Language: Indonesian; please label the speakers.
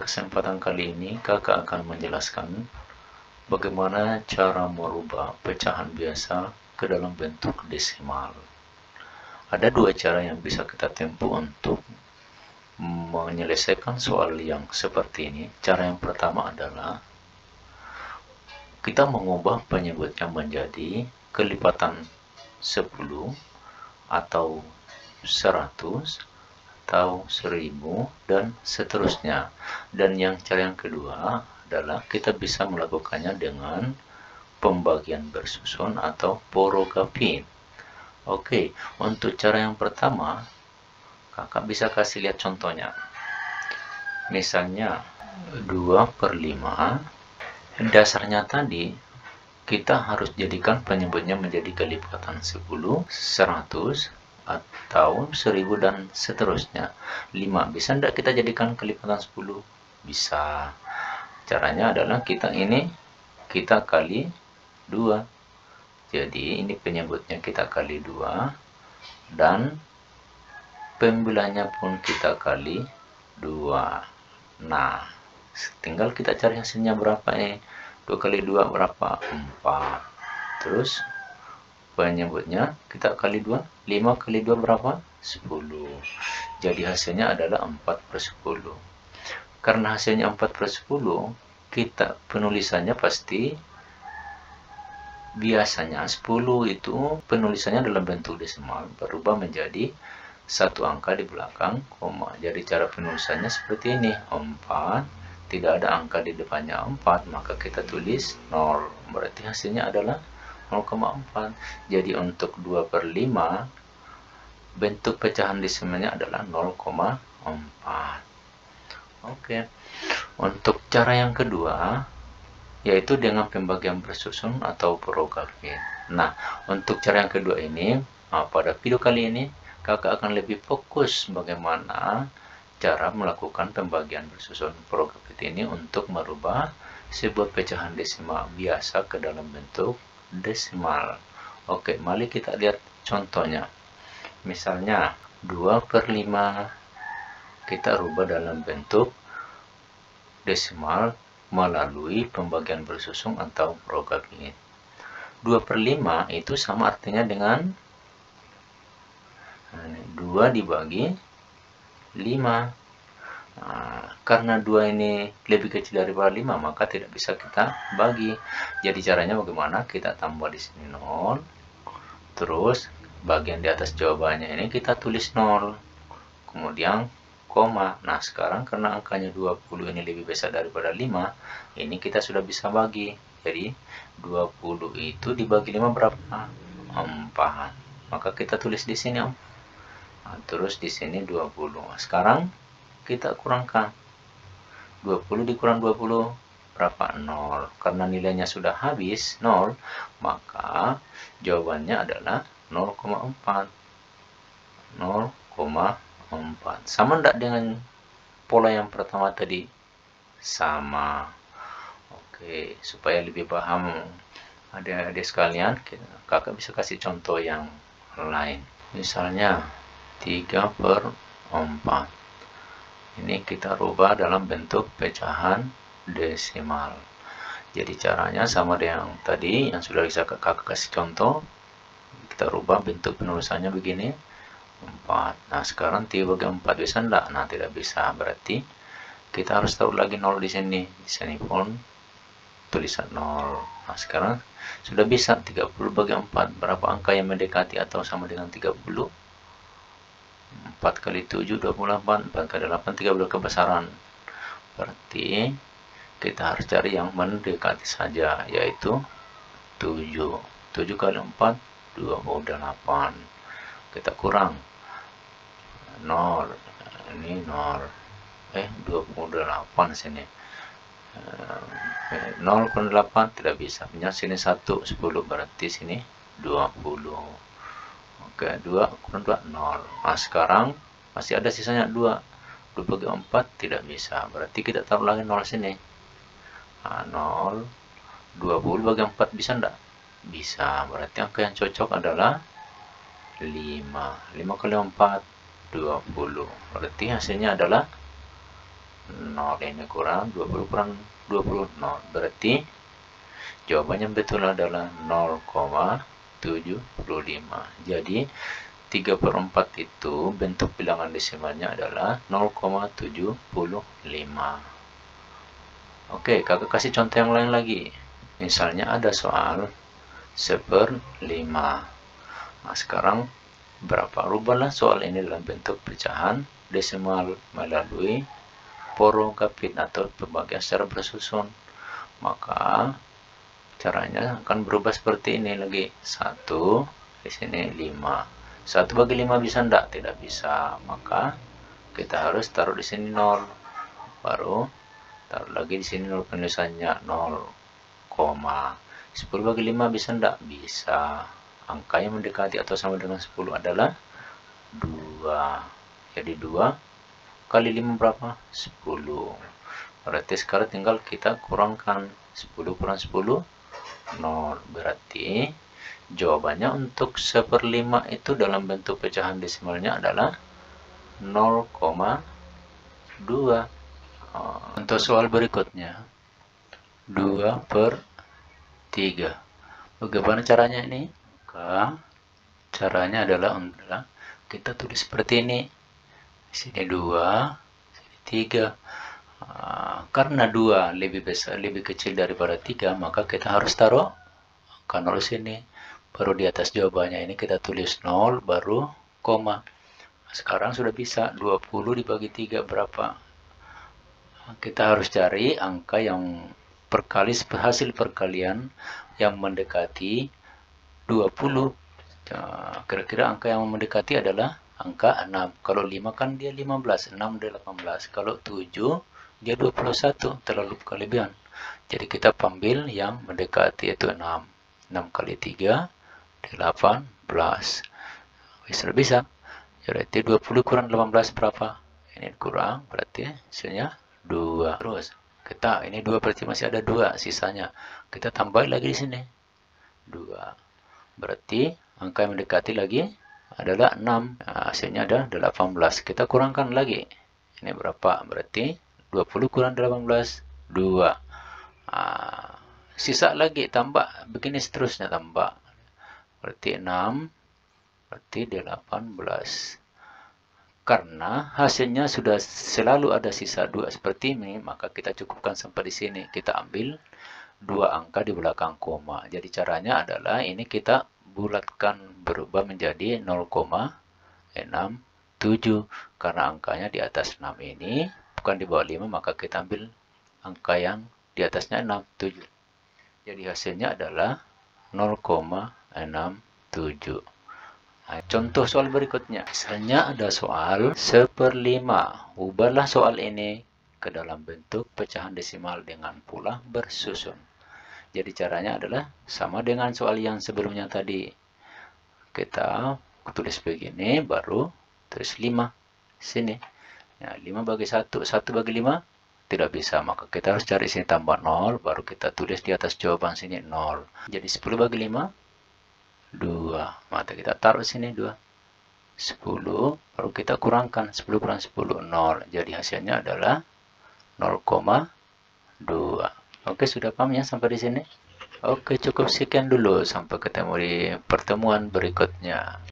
Speaker 1: kesempatan kali ini kakak akan menjelaskan bagaimana cara merubah pecahan biasa ke dalam bentuk desimal. Ada dua cara yang bisa kita tempuh untuk menyelesaikan soal yang seperti ini. Cara yang pertama adalah kita mengubah penyebutnya menjadi kelipatan 10 atau 100 atau 1000 dan seterusnya. Dan cara yang kedua adalah kita bisa melakukannya dengan pembagian bersusun atau porogapit. Oke, untuk cara yang pertama kakak bisa kasih lihat contohnya. Misalnya 2/5, dasarnya tadi kita harus jadikan penyebutnya menjadi kelipatan 10, 100 atau 1000 dan seterusnya. 5 bisa tidak kita jadikan kelipatan 10? Bisa. Caranya adalah kita kali 2. Jadi ini penyebutnya kita kali 2 dan pembelahnya pun kita kali 2. Nah, tinggal kita cari hasilnya berapa nih. 2 kali 2 berapa? 4. Terus penyebutnya kita kali 2, 5 kali 2 berapa? 10. Jadi hasilnya adalah 4/10. Karena hasilnya 4/10, kita penulisannya pasti biasanya 10 itu penulisannya dalam bentuk desimal berubah menjadi satu angka di belakang koma. Jadi cara penulisannya seperti ini. 4, tidak ada angka di depannya 4, maka kita tulis 0. Berarti hasilnya adalah 0,4. Jadi untuk 2/5 bentuk pecahan desimalnya adalah 0,4. Oke. Untuk cara yang kedua yaitu dengan pembagian bersusun atau porogapit. Nah, untuk cara yang kedua ini pada video kali ini kakak akan lebih fokus bagaimana cara melakukan pembagian bersusun porogapit ini untuk merubah sebuah pecahan desimal biasa ke dalam bentuk desimal. Oke, mari kita lihat contohnya. Misalnya 2/5 kita rubah dalam bentuk desimal melalui pembagian bersusun atau porogapit. 2/5 itu sama artinya dengan 2 dibagi 5. Nah, karena 2 ini lebih kecil daripada 5, maka tidak bisa kita bagi. Jadi caranya bagaimana? Kita tambah di sini 0. Terus bagian di atas jawabannya ini kita tulis 0. Kemudian koma. Nah, sekarang karena angkanya 20 ini lebih besar daripada 5, ini kita sudah bisa bagi. Jadi 20 itu dibagi 5 berapa? 4. Maka kita tulis di sini 4. Nah, terus di sini 20. Sekarang kita kurangkan 20 dikurang 20 berapa? 0. Karena nilainya sudah habis 0, maka jawabannya adalah 0,4. 0,4 sama tidak dengan pola yang pertama tadi? Sama. Oke, supaya lebih paham adik-adik sekalian, kakak bisa kasih contoh yang lain. Misalnya 3/4. Ini kita rubah dalam bentuk pecahan desimal. Jadi caranya sama dengan yang tadi yang sudah bisa kakak kasih contoh. Kita rubah bentuk penulisannya begini. 4. Nah, sekarang 3/4 bisa enggak? Nah, tidak bisa. Berarti kita harus taruh lagi 0 di sini. Di sini pun tulisan 0. Nah, sekarang sudah bisa. 30/4. Berapa angka yang mendekati atau sama dengan 30? 4 kali 7, 28. 4 kali 8, 30 kebesaran. Berarti kita harus cari yang mendekati saja, yaitu 7. 7 kali 4, 28. Kita kurang 0. Ini 0. 28 sini. 0 kurang 8 tidak bisa. Punya sini 1, 10. Berarti sini 20. Oke, 2 kurang 2, 0. Nah, sekarang masih ada sisanya 2. 2/4 tidak bisa. Berarti kita taruh lagi 0 sini. Nah, 0. 20/4 bisa enggak? Bisa. Berarti angka yang cocok adalah 5. 5 kali 4, 20. Berarti hasilnya adalah 0. Ini kurang 20 kurang 20, 0. Berarti jawabannya betul adalah 0,75. Jadi 3/4 itu bentuk bilangan desimalnya adalah 0,75. Oke, kakak kasih contoh yang lain lagi. Misalnya ada soal 1/5. Nah, sekarang rubahlah soal ini dalam bentuk pecahan desimal melalui porogapit atau pembagian secara bersusun. Maka caranya akan berubah seperti ini lagi. 1 di sini 5. 1/5 bisa enggak? Tidak bisa. Maka kita harus taruh di sini 0. Baru taruh lagi di sini 0, penulisannya 0, 10/5 bisa enggak? Bisa. Angka yang mendekati atau sama dengan 10 adalah 2. Jadi 2 kali 5 berapa? 10. Berarti sekarang tinggal kita kurangkan 10 kurang 10, 0. Berarti jawabannya untuk 1/5 itu dalam bentuk pecahan desimalnya adalah 0,2. Untuk soal berikutnya 2/3. Bagaimana caranya ini? Maka caranya adalah kita tulis seperti ini. Sini 2, sini 3. Karena 2 lebih besar, lebih kecil daripada 3, maka kita harus taruh angka 0 sini. Baru di atas jawabannya ini kita tulis 0, baru koma. Sekarang sudah bisa. 20 dibagi 3 berapa? Kita harus cari angka yang hasil perkalian yang mendekati 20. Kira-kira angka yang mendekati adalah angka 6. Kalau 5 kan dia 15, 6 dia 18. Kalau 7 dia 21, terlalu kelebihan. Jadi kita ambil yang mendekati yaitu 6. 6 kali 3, 18. Sudah bisa. Berarti 20 kurang 18 berapa? Ini kurang, berarti hasilnya 2. Terus, ini 2 berarti masih ada 2 sisanya. Kita tambah lagi di sini. 2. Berarti angka yang mendekati lagi adalah 6. Nah, hasilnya ada 18. Kita kurangkan lagi. Ini berapa? Berarti 20 kurang 18, 2. Sisa lagi, tambah. Begini seterusnya tambah. Berarti 6. Berarti 18. Karena hasilnya sudah selalu ada sisa 2 seperti ini, maka kita cukupkan sampai di sini. Kita ambil 2 angka di belakang koma. Jadi caranya adalah ini kita bulatkan, berubah menjadi 0,67. Karena angkanya di atas 6 ini, bukan di bawah 5, maka kita ambil angka yang di atasnya 6, 7. Jadi hasilnya adalah 0,67. Nah, contoh soal berikutnya. Misalnya ada soal 1/5. Ubahlah soal ini ke dalam bentuk pecahan desimal dengan pula bersusun. Jadi caranya adalah sama dengan soal yang sebelumnya tadi. Kita tulis begini, baru tulis 5. Sini. Ya, 5 bagi 1. 1 bagi 5 tidak bisa. Maka kita harus cari sini tambah 0. Baru kita tulis di atas jawaban sini 0. Jadi 10 bagi 5. 2. Maka kita taruh sini 2. 10. Baru kita kurangkan. 10 kurang 10. 0. Jadi hasilnya adalah 0,2. Oke, sudah paham ya sampai di sini? Oke, cukup sekian dulu. Sampai ketemu di pertemuan berikutnya.